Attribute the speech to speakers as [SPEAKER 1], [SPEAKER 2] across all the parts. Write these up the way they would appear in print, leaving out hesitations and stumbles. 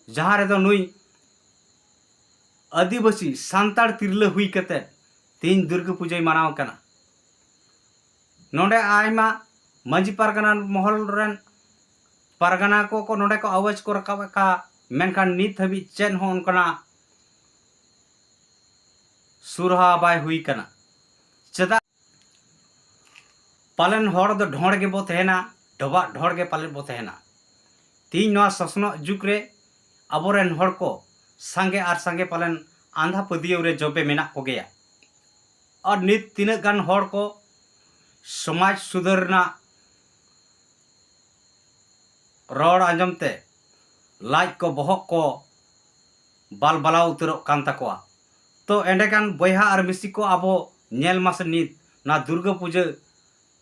[SPEAKER 1] जहाँ रे नुई आदिवासी सांताड़ तिरला हुई कते तीन दुर्गा पूजा मनाव कना नोडे आयमा मांझी पारगना महल रेन पारगना को नोडे को आवाज को रकाब का मेनखान नित हबी चेन हो उनकना सुरहा बाय हुई कना चदा पालन हर दो ढोड़ के बो तहना डबा ढोड़ के पालन बो तहना तीन नवा ससनो जुगरे अबोरेन हर को संगे आर संगे पालन आंधा पदियो रे जबे मेना को गया और नित तीन गान हर को समाज सुधरना रोड आंजमते लाज को बहक को बाल बाला उतरो कान तकवा तो एंडेकान बयहा और मिसी को आबो नेल मास नित ना दुर्गा पूजा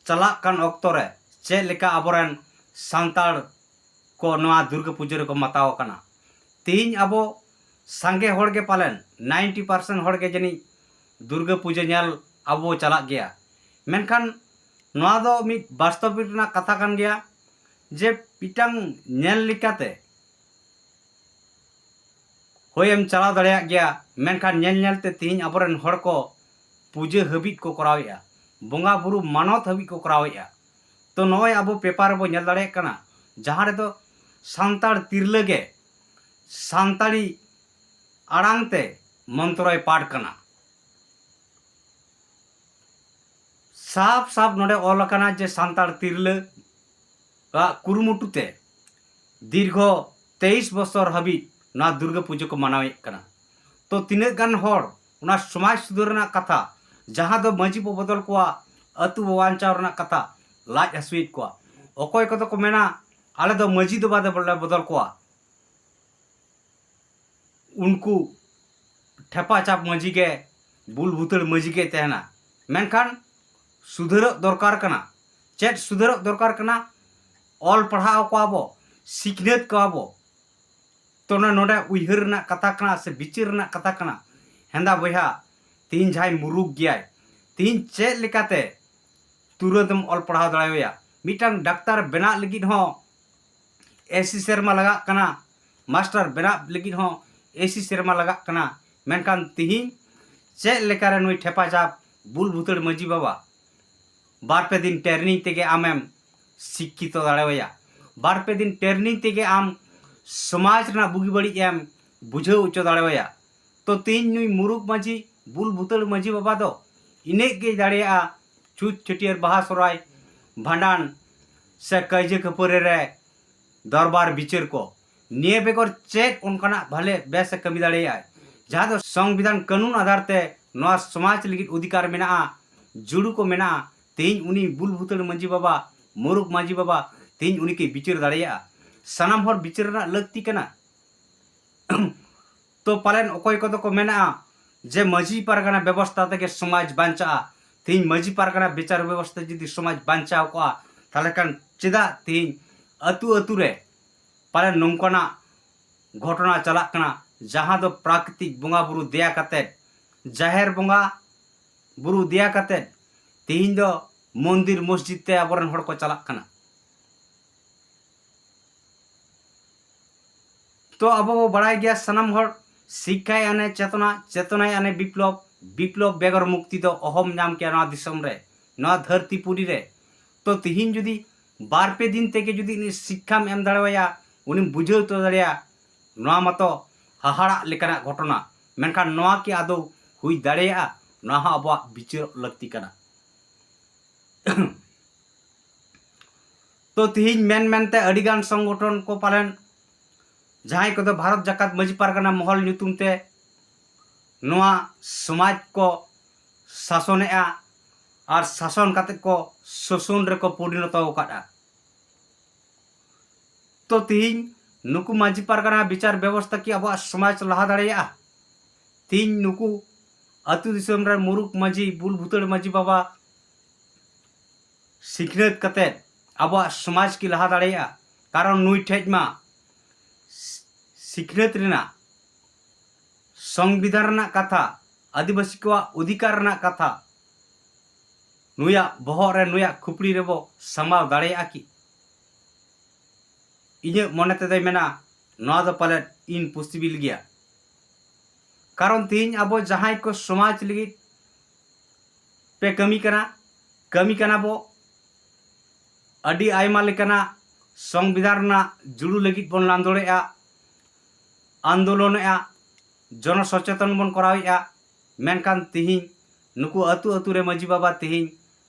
[SPEAKER 1] चला कान ऑक्टो रे चे लेका आबोरेन सांताड़ को नवा दुर्गा पूजा को मताव कना तीन आबो संगे होड़ के पालन 90% होड़ के जनी दुर्गा पूजा नेल आबो चला गया मेनखान नवा दो मित वास्तविक ना कथा कान गया जे पिटांग नेल लिकाते होयम चला दड़िया गया मेनखान नेल नेलते तीन आबोरेन होड़ को पूजा हबिट को करावेया बोंगा बुरु मानत हबिट को करावेया तो नय आबो पेपर बो नेल दड़िया कना जहाँ रे तो सांताड़ तिरलगे सांताड़ी आड़ांगते मंत्रोय पाठ कना साफ साफ नोडे ऑल कना जे सांताड़ तिरल कुरुमुटुते दीर्घ 23 बছর हबी ना दुर्गा पूजा को मनावे कना तो तीन गान होड़ उना समाज सुधरना कथा जहाँ दो मांझी बो बदल को अतु बांचाव कथा लाज हसुत को अकोय को मेना आले दो मांझी दो बादे बदल को उनको ठेपा चाप मांझी के बुल भूतड़ मांझी के तहना मेनखान सुधर दरकार कना चेत सुधर दरकार कना ऑल पढ़ाव को आबो सिखनेत को आबो तो नोडे उइहर ना कथा कना से बिचिर ना कथा कना हेंदा बया तीन झाई मुरुक गया तीन चेत लेकाते तुरंतम ऑल पढ़ाव दड़ाया मिटांग डाक्तार बना लगिद हो एसी सेरमा लगा कना मास्टर बना लगिद हो एसी सेरमा लगा कना मेनखान तिहिन चेत लेकारे नुई ठेपा चाप बुल भूतड़ मांझी बाबा बार पे दिन ट्रेनिंग तेगे आमेम शिक्षित दाड़ेया बार पे दिन ट्रेनिंग तेगे आम समाज ना बुगी बड़ी एम बुझाव उच्च दाड़ेया तो तीन नुई मुरुक मांझी बुल भूतड़ मांझी बाबा दो इने गे दाड़ेया छूत छटियर बाहा सराय भांडान से कईजे खपरे रे दरबार बिचार को निये बेगर चेक उनकना भले बेस कमी दाड़ेया जहाँ दो संविधान कानून आधार ते नवा समाज लगित अधिकार मेना जुड़ू को मेना तीन उनी बुल भूतड़ मांझी बाबा मुरुक मांझी बाबा तीन उनी के बिचार दाड़ेया सनाम हर बिचार ना लगती कना तो पालन अकोय को मेना जे मांझी पारगना व्यवस्था तक समाज बांचा तीन मांझी पारगना विचार व्यवस्था जुदी समाज बांचा को ताले कान चेदा तीन अतु अतु रे पालन नंकना घटना चला कना जहाँ दो प्राकृतिक बोंगा बुरु दया कते जाहेर बोंगा बुरु दया कते तीन दो मंदिर मस्जिद ते आबोरन हड़ को चला कना तो अब वो बड़ाई गया सनम हड़ शिक्षा आने चेतना चेतना आने विप्लव विप्लव बेगर मुक्ति तो अहम नाम के ना दिसम रे ना धरती पुरी रे तो तिहिन जुदी बार पे दिन तेके जुदी शिक्षा में एम दाड़ेया उनी बुझाव तो दाड़ेया नवा मतो हाहाड़ा लेकाना घटना मेनखान नवा की आदो हुई दाड़ेया नवा अब बिचार लगती कना तो तिहिन मेन मेनते अडिगान संगठन को पालन जहाँ को भारत जाकात मांझी पारगना महल नुतुमते नवा समाज को शासनेआ और शासन काते को शोषण रे को परिणत होकाड़ा तो तिहिन नुकु मांझी पारगना विचार व्यवस्था की अब समाज लहा दाड़ेया तिहिन नुकु अतु दिसम रे मुरुक मांझी बुल भूतड़ मांझी बाबा सिखनेत कते अब समाज की लहा दाड़ेया कारण नुई ठेज मा सिखनेत रेना संविधान कथा आदिवासी को अधिकार कथा नुया बहर रे नुया खुपड़ी रेबो समाव दाड़ेया कि इने मने तेदे मेना नवा दो पाले इनपॉसिबल गया कारण तीन अब जहां को समाज लगी पे कमी कना बो अडी आयमा लेकना संविधान जुड़ू लगी बन आंदोलनया जन सचेतन बन करावेया मेनकान तिहिं नुकु अतु अतु रे माजी बाबा तिहिं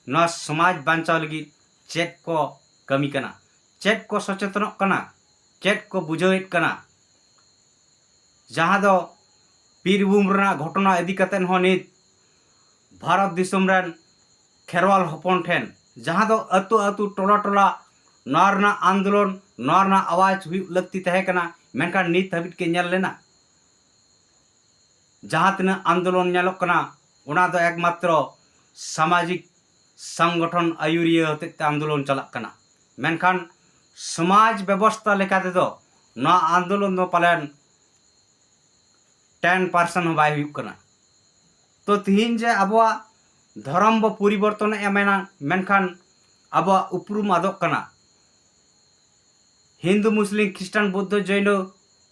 [SPEAKER 1] न समाज बांचाव लगी चेक को कमी कना चेक को सचेतन कना चेक को बुझावेत कना जहां दो बीरभूम रना घटना इदी कतेन हो नित भारत दिसम रन खेरवाल हपन ठेन जहां दो अतु अतु टोला टोला नरना आंदोलन नरना आवाज हुई लगती तहे कना मेनकान नित हबिट के नेल लेना जहां तना आंदोलन नेलोक कना उना दो एकमात्र सामाजिक संगठन आयुरिय होते आंदोलन चलक कना मेनखान समाज व्यवस्था लेकाते दो ना आंदोलन दो पालन 10% बाय हुई कना तो तिहिन जे अबवा धर्म ब परिवर्तन एमेना मेनखान अबवा उपरुम आदोक कना हिंदू मुस्लिम ख्रिस्टान बौद्ध जैन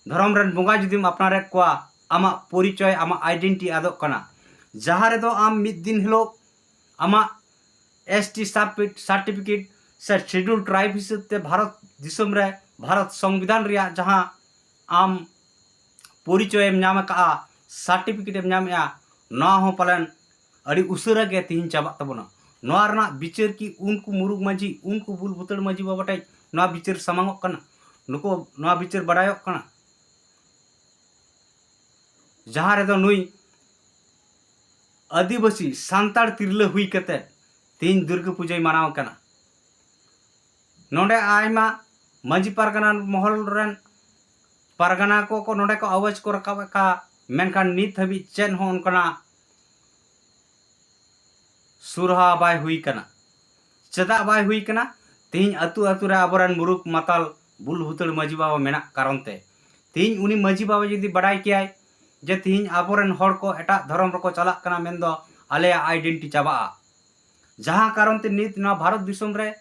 [SPEAKER 1] धर्म रन बंगा जुदीम अपनारेत कोआ आमा परिचय आमा आइडेंटिटी आदोक कना जहां रे दो आम मिद दिन हिलो आमा एसटी सर्टिफिकेट से शेड्यूल ट्राइब हिसाब ते भारत दिसम रे भारत संविधान रिया जहां आम परिचय एम नाम का सर्टिफिकेट एम नाम ना हो पालन अड़ी उसरा के तिहिन चाबा तबना नोआ रना बिचार की उनको मुरुग माजी उनको बुल बुतड़ माजी बाबाटाई नोआ बिचार समांगक कना नुको नोआ बिचार बड़ायोक कना जहां रे दो नुई आदिवासी सांताड़ तिरला हुई कते तीन दुर्गा पूजा मनाव कना नोडे आयमा माजी पारगना महल रन पारगना को नोडे को आवाज को रकाब का मेनखान नित हबी चेन हो उनकना सुरहा बाय हुई कना चदा बाय हुई कना तीन अतु अतु रे आबरन मुरुक माताल बुल हुतड़ माजी बाबा मेना कारण ते तीन उनी माजी बाबा जदी बड़ाई कियाय जे तीन आबरन हड़ को एटा धर्म रको चलाक कना मेंदो आले आइडेंटिटी चाबा जहां कारण ते नित ना भारत दिसम रे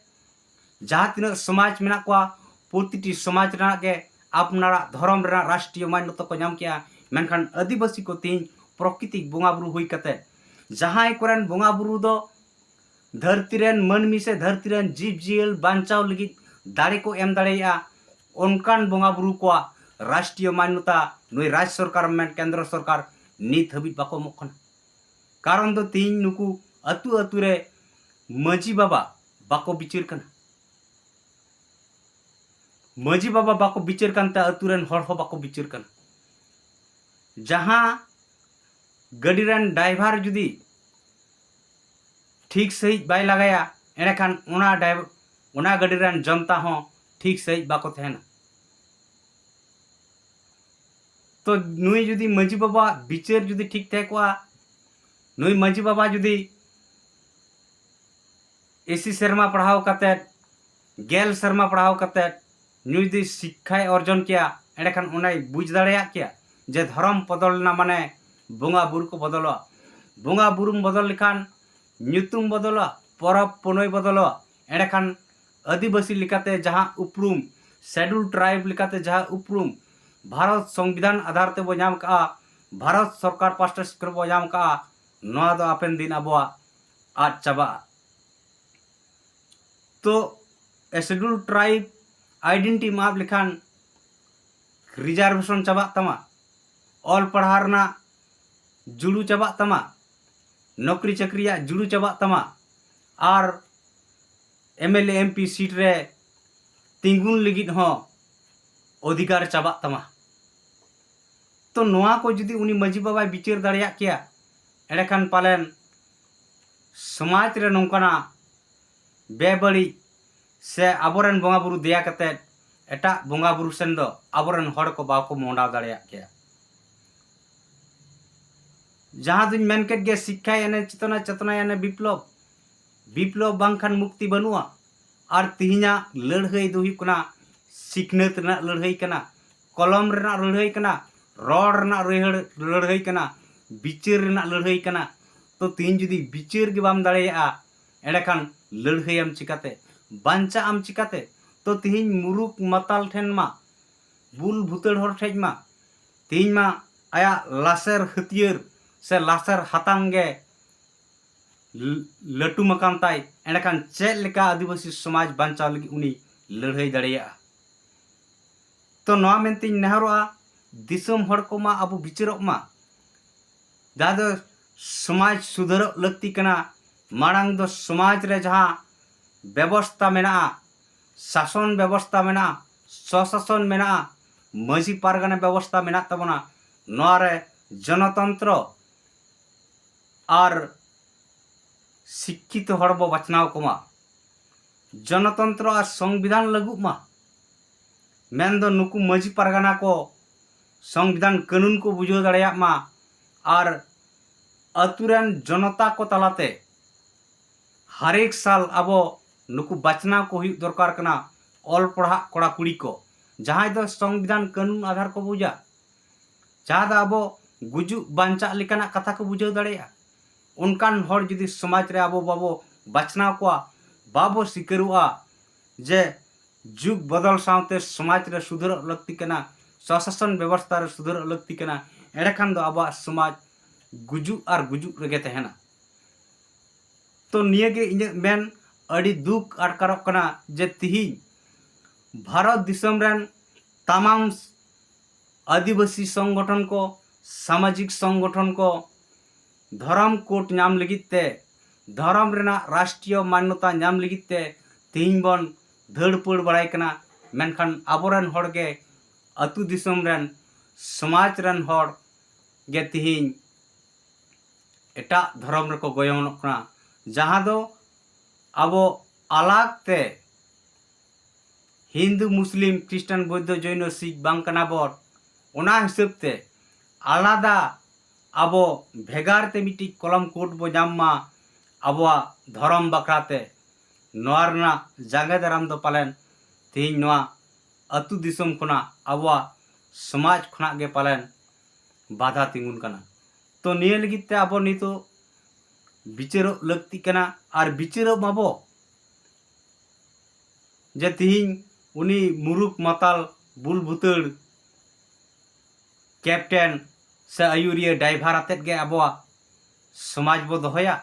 [SPEAKER 1] जहां तीन समाज मेना को प्रतिटी समाज रना के अपनारा धर्म रना राष्ट्रीय मान्यता को नाम किया मेनखान आदिवासी को तीन प्रकृतिक बोंगा बुरु हुई कते जहां कोरन बोंगा बुरु दो धरती रेन मनमी से धरती रेन जीव जील बांचाव लगी दाड़े को एम दाड़ेया उनकान बोंगा बुरु को राष्ट्रीय मान्यता नई राज्य सरकार में केंद्र सरकार नित हबी बाको मखन कारण दो तीन नुकु अतु अतु रे माजी बाबा बाको बिचार कना माजी बाबा बाको बिचार कानते अतु रेन हड़ हो बाको बिचार कना जहां गाड़ी रेन ड्राइवर जुदी ठीक सही बाय लगाया एनेखान उना गाड़ी रेन जनता हो ठीक सही बाको तहना तो नुई जुदी माजी बाबा बिचार जुदी ठीक थे को नुई माजी बाबा जुदी एसी शर्मा पढ़ाव कते गेल शर्मा पढ़ाव कते नुई जुदी शिक्षा अर्जन किया एनेखान उनाय बुझ दाड़ेया किया जे धर्म बदलना माने बोंगा बुरु को बदलवा बोंगा बुरु बदल लेखान ᱧᱩᱛᱩᱢ बदलवा परब पुनय बदलवा एंडेखान आदिवासी लिकाते जहां उपरूम शेड्यूल ट्राइब लिकाते जहां उपरूम भारत संविधान आधार ते बो नाम का भारत सरकार पास्टा सिकर बो नाम का नोआ दो आपेन दिन अबवा आज चाबा तो शेड्यूल ट्राइब आइडेंटिटी माप लिखान रिजर्वेशन चाबा तमा ऑल पढ़ारना जुड़ू चाबा तमा नौकरी चाकरी जुड़ू चाबा तमा और एमएलए एमपी सीट रे तिंगुन लगित हो अधिकार चाबा तमा तो नोआ को जुदी उनी माजी बाबा बिचार दाड़िया किया एंडेखान पालेन समाज रे नोंकाना बेबड़ी से आबोरन बोंगा बुरु दया कते एटा बोंगा बुरु सेन दो आबोरन हड़ को बाको मोंडा दाड़िया किया जहां दिन मेनकेट गे शिक्षा याने चेतना चेतना याने विप्लव विप्लव बांखान मुक्ति बनुआ और तिहिना लड़ाई दो हुई सिखनत रना लड़ाई कना कलम रना लड़ाई कना रड़ रना लड़ाई कना बिचार रना लड़ाई कना तो तिहिन जुदी बिचार गे बाम दाड़ेया एंडेखान लड़ाई आम चिकाते बांचा आम चिकाते तो तिहिन मुरुक माताल ठेन मा बुल भुतड़ हर ठेज मा तीन मा आया लासेर हथियार से लासेर हातांग गे लटू मकान ताई एंडकान चेक लेका आदिवासी समाज बांचाव लगी उनी लड़ाई दड़ेया तो नवा मेनती नेहरोआ दिसम हड़ को मा अबो बिचारोक मा जहाँ दो समाज सुधर लगती कना मांग दो समाज रे जहाँ व्यवस्था मेना शासन व्यवस्था मेना स्वशासन मेना मजी पारगाना व्यवस्था मेना तबना नवा रे जनतंत्र और शिक्षित हड़ बो बचनाव को मा जनतंत्र और संविधान लगू मा मेन दो नुकु मजी पारगाना को संविधान कानून को बुझो दड़ेया मा और अतुरन जनता को तलाते हर एक साल अबो नुकु बचनाव को हुई दरकार कना ऑल पढ़ा कोड़ा कुड़ी को जहाँ दो संविधान कानून आधार को बुझा जहाँ दा अबो गुजु बांचा लेकाना कथा को बुझो दड़ेया उनकान हड़ जुदी समाज रे अबो बाबो बचनाव को बाबो सिकरुआ जे जुग बदल सावते समाज रे सुधर लगती कना स्वशासन व्यवस्था रे सुधर लगती कना एड़ेखान दो अब समाज गुजु और गुजु रेगे तहना तो नियगे इने मेन अड़ी दुख अटकारक कना जे तिही भारत दिसम रेन तमाम आदिवासी संगठन को सामाजिक संगठन को धर्म कोड नाम लगिते धर्म रेना राष्ट्रीय मान्यता नाम लगिते तिहिन बन धड़पड़ बड़ाई कना मेनखान आबोरन हड़ गे अतु दिसम रेन समाज रेन हड़ गे तिहिन एटा धर्म रे को गोयमनक कना जहाँ दो अब अलग ते हिंदू मुस्लिम क्रिश्चियन बौद्ध जैन सिख बांग कना बोर ओना हिसाब ते आलादा अब भेगार ते मिट्टी कलम कोड बो जामा अब धर्म बकराते नोरना जागे दाराम दो पालन तेज नोआ अतु दिसम खुना अब समाज खुना गे पालन बाधा तिंगुन कना तो निये लगित ते अब नितो बिचारो लगती कना और बिचारो माबो जे तिहिन उनी मुरुक माताल बुल भुतड़ कैप्टन से आयुरिया ड्राइवर आते गे अब समाज बो दोहया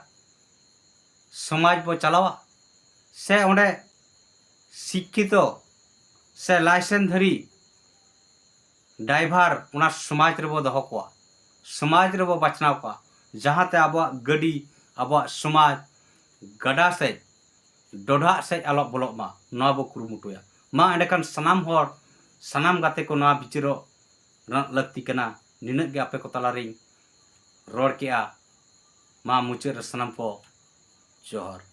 [SPEAKER 1] समाज बो चलावा से ओंडे शिक्षित से लाइसेंस धरी ड्राइवर उना समाज रे बो दोहो को समाज रे बो बचनाव को जहाँ ते अब गडी अब समाज गडा से डोढ़ा से आलो बोलो मा नवा बो कुरुमुटुया मा एंडकान सनाम हर सनाम गाते को नवा बिचारो लगती कना निनक गे आपे को तलारिंग रोड के मा मुचाद सनाम को जोहर।